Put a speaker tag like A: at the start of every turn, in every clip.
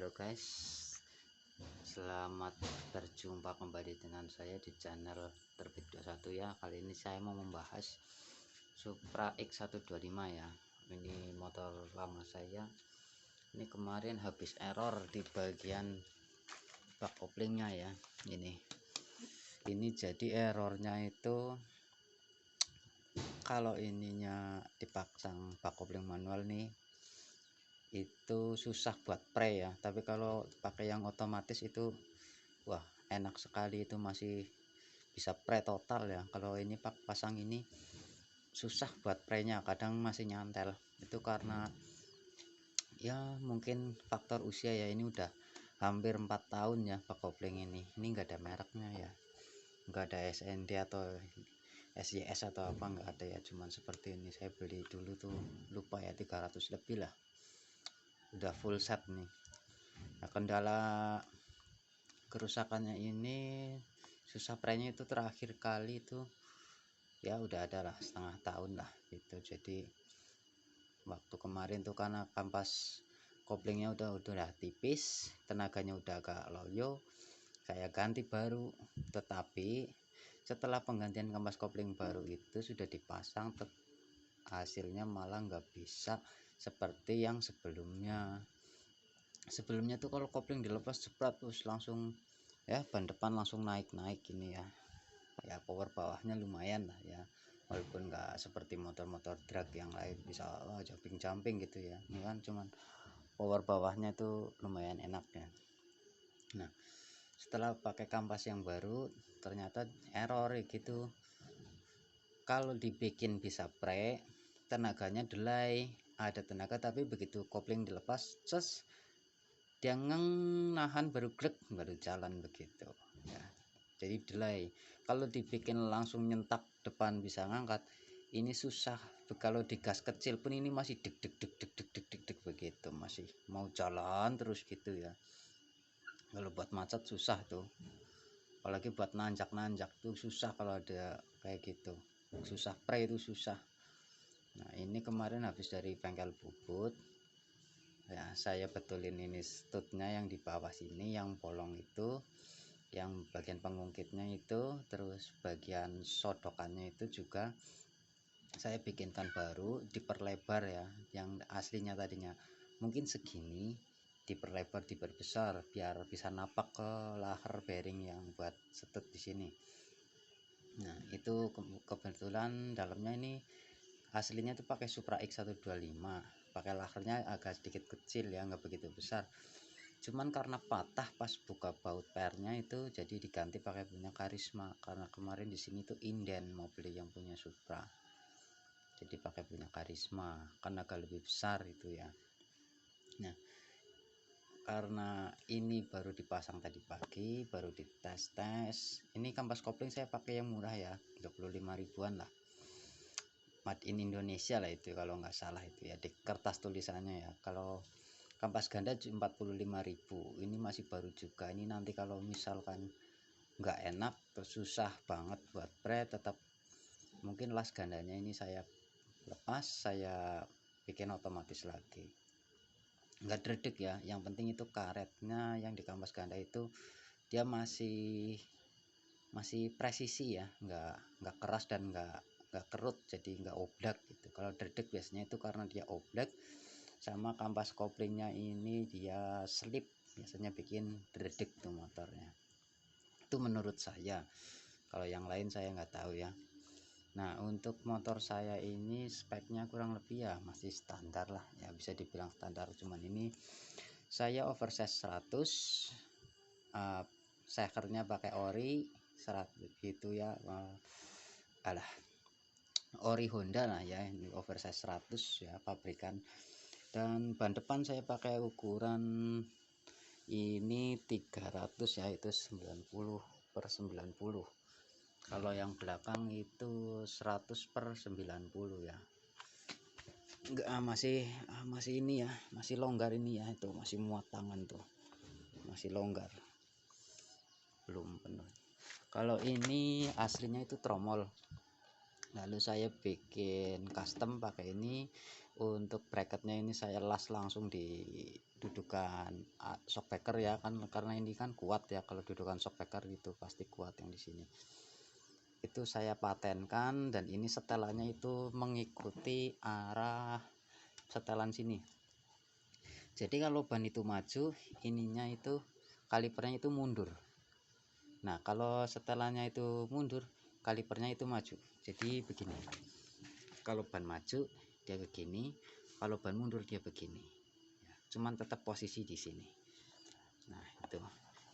A: Halo guys, selamat berjumpa kembali dengan saya di channel Terbit 21 ya. Kali ini saya mau membahas Supra X125 ya. Ini motor lama saya. Ini kemarin habis error di bagian bak koplingnya ya. Ini jadi errornya itu kalau ininya dipasang bak kopling manual nih itu susah buat pre ya, tapi kalau pakai yang otomatis itu wah enak sekali, itu masih bisa pre total ya. Kalau ini pasang ini susah buat pre-nya, kadang masih nyantel. Itu karena ya mungkin faktor usia ya, ini udah hampir 4 tahun ya bak kopling ini enggak ada mereknya ya, enggak ada SND atau SYS atau apa, enggak ada ya, cuman seperti ini. Saya beli dulu tuh lupa ya 300 lebih lah, udah full set nih. Nah, kendala kerusakannya ini susah prenya itu terakhir kali itu ya udah ada lah setengah tahun lah gitu. Jadi waktu kemarin tuh karena kampas koplingnya udah tipis, tenaganya udah agak loyo, saya ganti baru. Tetapi setelah penggantian kampas kopling baru itu sudah dipasang, hasilnya malah nggak bisa seperti yang sebelumnya tuh kalau kopling dilepas cepat terus langsung ya, ban depan langsung naik ini ya. Ya power bawahnya lumayan lah ya, walaupun nggak seperti motor-motor drag yang lain bisa jumping gitu ya. Ini kan cuman power bawahnya itu lumayan enak ya. Nah, setelah pakai kampas yang baru ternyata error gitu. Kalau dibikin bisa pre, tenaganya delay, ada tenaga, tapi begitu kopling dilepas dia nahan baru glek baru jalan begitu ya. Jadi delay. Kalau dibikin langsung nyentak depan bisa ngangkat, ini susah. Kalau digas kecil pun ini masih deg begitu, masih mau jalan terus gitu ya. Kalau buat macet susah tuh, apalagi buat nanjak tuh susah. Kalau ada kayak gitu susah, pre itu susah. Nah, ini kemarin habis dari bengkel bubut ya, saya betulin ini stutnya yang di bawah sini, yang bolong itu, yang bagian pengungkitnya itu, terus bagian sodokannya itu juga saya bikinkan baru, diperlebar ya. Yang aslinya tadinya mungkin segini, diperlebar, diperbesar biar bisa napak ke lahar bearing yang buat setut di sini. Nah, itu kebetulan dalamnya ini aslinya itu pakai Supra X125, pakai laharnya agak sedikit kecil ya, nggak begitu besar. Cuman karena patah pas buka baut pernya itu, jadi diganti pakai punya Karisma. Karena kemarin di sini tuh inden mau beli yang punya Supra, jadi pakai punya Karisma kan agak lebih besar itu ya. Nah, karena ini baru dipasang tadi pagi, baru dites. Ini kampas kopling saya pakai yang murah ya, 35 ribuan lah, made in Indonesia lah itu kalau nggak salah itu ya, di kertas tulisannya ya. Kalau kampas ganda 45.000, ini masih baru juga. Ini nanti kalau misalkan nggak enak terus susah banget buat pre, tetap mungkin las gandanya ini saya lepas, saya bikin otomatis lagi, nggak dredeg ya. Yang penting itu karetnya yang di kampas ganda itu dia masih presisi ya, nggak keras dan nggak kerut, jadi nggak oblak gitu. Kalau dredeg biasanya itu karena dia oblak sama kampas koplingnya ini dia slip, biasanya bikin dredeg tuh motornya. Itu menurut saya, kalau yang lain saya nggak tahu ya. Nah, untuk motor saya ini speknya kurang lebih ya masih standar lah ya, bisa dibilang standar. Cuman ini saya oversize 100, sekernya pakai ori 100 gitu ya, ori Honda lah ya, ini oversize 100 ya pabrikan. Dan ban depan saya pakai ukuran ini 300 ya, itu 90/90. Kalau yang belakang itu 100/90 ya. Enggak, masih ini ya, masih longgar ini ya, itu masih muat tangan tuh, masih longgar, belum penuh. Kalau ini aslinya itu tromol, lalu saya bikin custom pakai ini. Untuk bracketnya ini saya las langsung di dudukan shockbreaker ya kan, karena ini kan kuat ya, kalau dudukan shockbreaker itu pasti kuat yang di sini. Itu saya patenkan, dan ini setelannya itu mengikuti arah setelan sini. Jadi kalau ban itu maju, ininya itu kalipernya itu mundur. Nah kalau setelannya itu mundur, kalipernya itu maju. Jadi begini, kalau ban maju dia begini, kalau ban mundur dia begini ya, cuman tetap posisi di sini. Nah itu,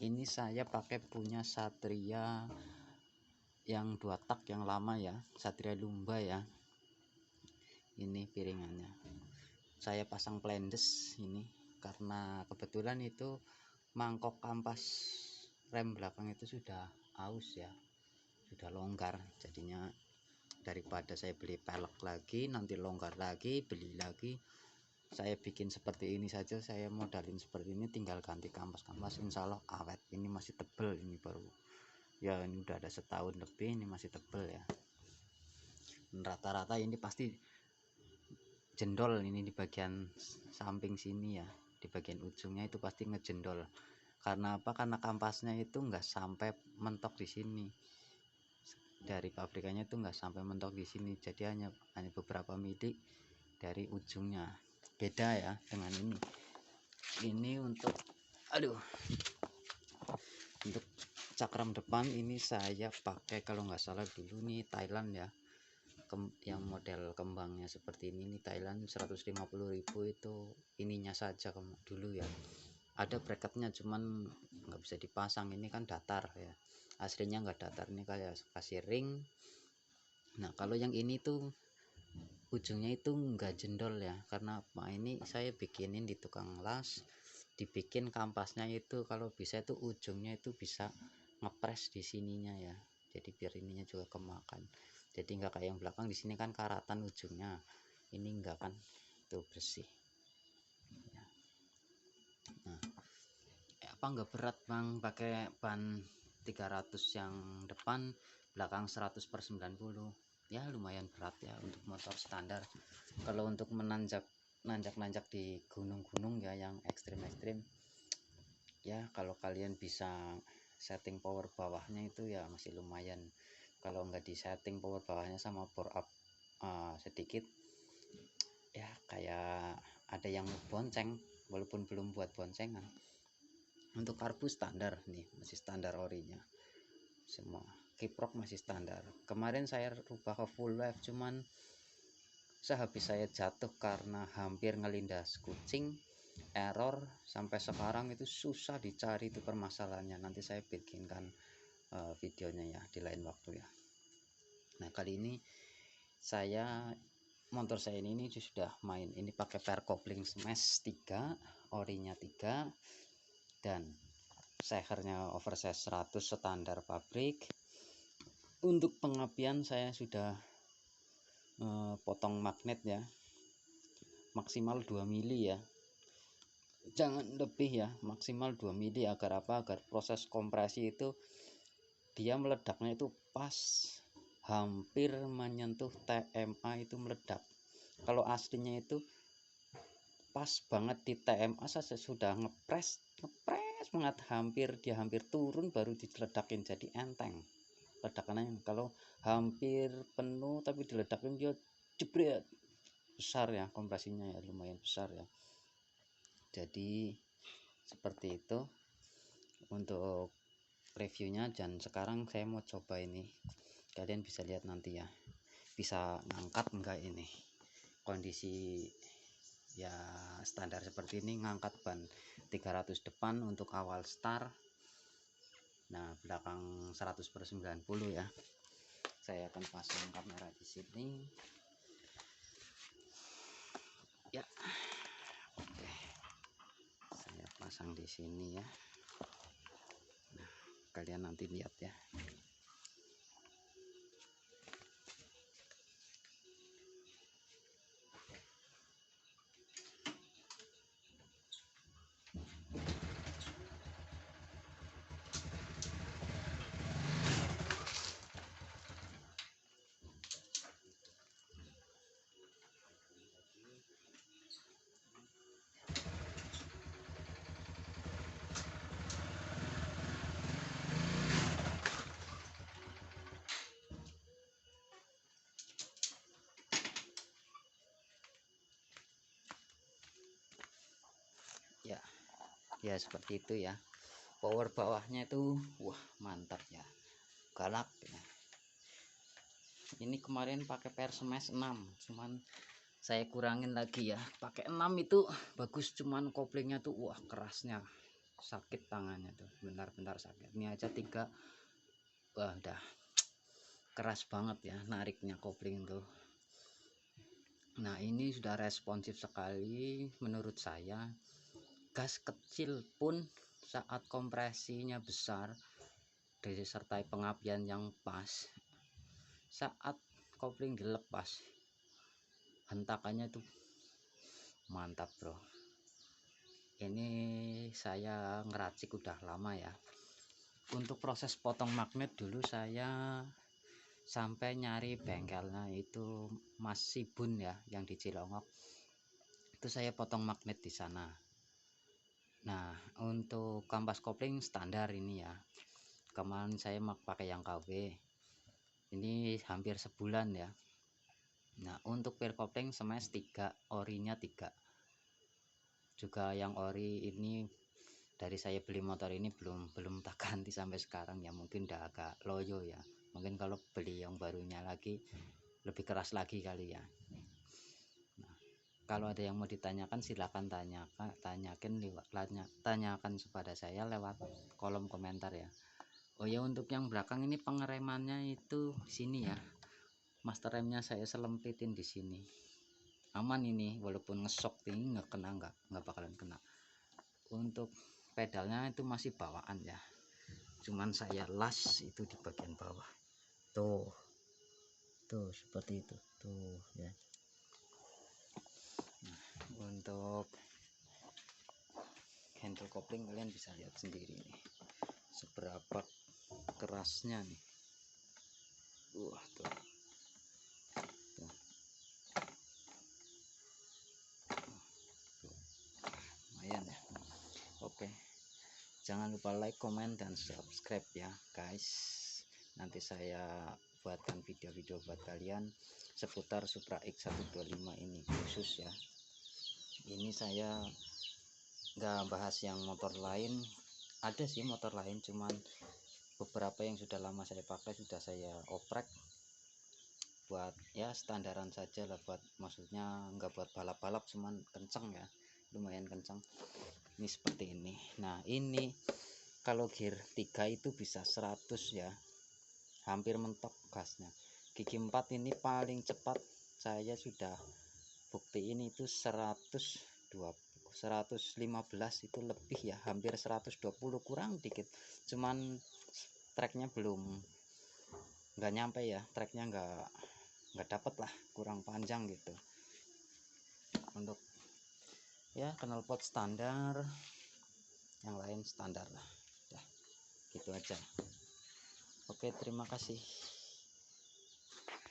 A: ini saya pakai punya Satria yang 2 tak yang lama ya, Satria Lumba ya. Ini piringannya saya pasang plendes ini karena kebetulan itu mangkok kampas rem belakang itu sudah aus ya, sudah longgar. Jadinya daripada saya beli pelek lagi nanti longgar lagi, beli lagi, saya bikin seperti ini saja. Saya modalin seperti ini, tinggal ganti kampas-kampas, insya Allah awet. Ini masih tebel, ini baru ya, ini udah ada setahun lebih, ini masih tebel ya. Rata-rata ini pasti jendol, ini di bagian samping sini ya, di bagian ujungnya itu pasti ngejendol. Karena apa? Karena kampasnya itu enggak sampai mentok di sini, dari pabrikannya itu enggak sampai mentok di sini, jadi hanya beberapa mili dari ujungnya. Beda ya dengan ini untuk untuk cakram depan ini saya pakai kalau nggak salah dulu nih Thailand ya, yang model kembangnya seperti ini Thailand 150.000 itu ininya saja dulu ya, ada bracketnya cuman nggak bisa dipasang. Ini kan datar ya, aslinya nggak datar, ini kayak kasih ring. Nah kalau yang ini tuh ujungnya itu nggak jendol ya, karena apa, ini saya bikinin di tukang las, dibikin kampasnya itu kalau bisa itu ujungnya itu bisa ngepres di sininya ya, jadi biar ininya juga kemakan. Jadi nggak kayak yang belakang, di sini kan karatan ujungnya, ini enggak kan, tuh bersih ya. Nah apa nggak berat bang pakai ban 300 yang depan, belakang 100/90 ya, lumayan berat ya untuk motor standar. Kalau untuk nanjak di gunung-gunung ya yang ekstrim-ekstrim ya, kalau kalian bisa setting power bawahnya itu ya masih lumayan. Kalau nggak di setting power bawahnya sama bore up sedikit ya, kayak ada yang bonceng walaupun belum buat boncengan. Untuk karbu standar nih, masih standar orinya semua, kiprok masih standar. Kemarin saya rubah ke full wave, cuman sehabis saya jatuh karena hampir ngelindas kucing, error sampai sekarang itu susah dicari itu permasalahannya. Nanti saya bikinkan videonya ya di lain waktu ya. Nah kali ini motor saya ini sudah main, ini pakai pair kopling smash 3, orinya 3, dan sehernya oversize 100 standar pabrik. Untuk pengapian saya sudah potong magnet ya, maksimal 2 mili ya, jangan lebih ya, maksimal 2 mili. Agar apa? Agar proses kompresi itu dia meledaknya itu pas, hampir menyentuh TMA itu meledak. Kalau aslinya itu pas banget di TMA saja sudah ngepres banget, hampir turun baru diledakin, jadi enteng ledakannya. Kalau hampir penuh tapi diledakin dia jebret, besar ya kompresinya ya, lumayan besar ya. Jadi seperti itu untuk reviewnya. Dan sekarang saya mau coba ini, kalian bisa lihat nanti ya, bisa ngangkat enggak ini kondisi ya standar seperti ini, ngangkat ban 300 depan untuk awal start. Nah belakang 100/90 ya. Saya akan pasang kamera di sini ya. Oke, saya pasang di sini ya. Nah kalian nanti lihat ya. ya seperti itu ya. Power bawahnya itu wah mantap ya, galak ya. Ini kemarin pakai Persmes 6, cuman saya kurangin lagi ya, pakai 6 itu bagus, cuman koplingnya tuh wah kerasnya, sakit tangannya tuh, bentar-bentar sakit. Ini aja 3, wah udah keras banget ya nariknya kopling tuh. Nah ini sudah responsif sekali menurut saya. Gas kecil pun saat kompresinya besar disertai pengapian yang pas, saat kopling dilepas hentakannya tuh mantap bro. Ini saya ngeracik udah lama ya. Untuk proses potong magnet dulu saya sampai nyari bengkelnya itu Mas Sibun ya, yang di Cilongok. Itu saya potong magnet di sana. Nah untuk kampas kopling standar ini ya, kemarin saya pakai yang KW ini hampir sebulan ya. Nah untuk pir kopling smash 3, orinya 3 juga. Yang ori ini dari saya beli motor ini belum tak ganti sampai sekarang ya, mungkin udah agak loyo ya. Mungkin kalau beli yang barunya lagi lebih keras lagi kali ya. Nah, kalau ada yang mau ditanyakan silahkan tanyakan kepada saya lewat kolom komentar ya. Oh ya, untuk yang belakang ini pengeremannya itu sini ya, master remnya saya selempitin di sini, aman ini, walaupun ngesok tinggi nggak bakalan kena. Untuk pedalnya itu masih bawaan ya, cuman saya las itu di bagian bawah tuh seperti itu tuh ya. Nah, untuk handle kopling kalian bisa lihat sendiri nih seberapa kerasnya nih. Wah tuh. Lumayan ya. Oke, jangan lupa like, comment, dan subscribe ya guys. Nanti saya buatkan video-video buat kalian seputar Supra X125 ini khusus ya. Ini saya nggak bahas yang motor lain, ada sih motor lain, cuman beberapa yang sudah lama saya pakai sudah saya oprek buat ya standaran saja lah, buat maksudnya nggak buat balap-balap, cuman kenceng ya, lumayan kenceng. Ini seperti ini. Nah ini kalau gear 3 itu bisa 100 ya, hampir mentok gasnya. Gigi 4 ini paling cepat saya sudah buktiin itu 115 itu lebih ya, hampir 120 kurang dikit, cuman treknya nggak nyampe ya, treknya nggak dapet lah, kurang panjang gitu. Untuk ya knalpot standar, yang lain standar lah ya, gitu aja. Oke, terima kasih.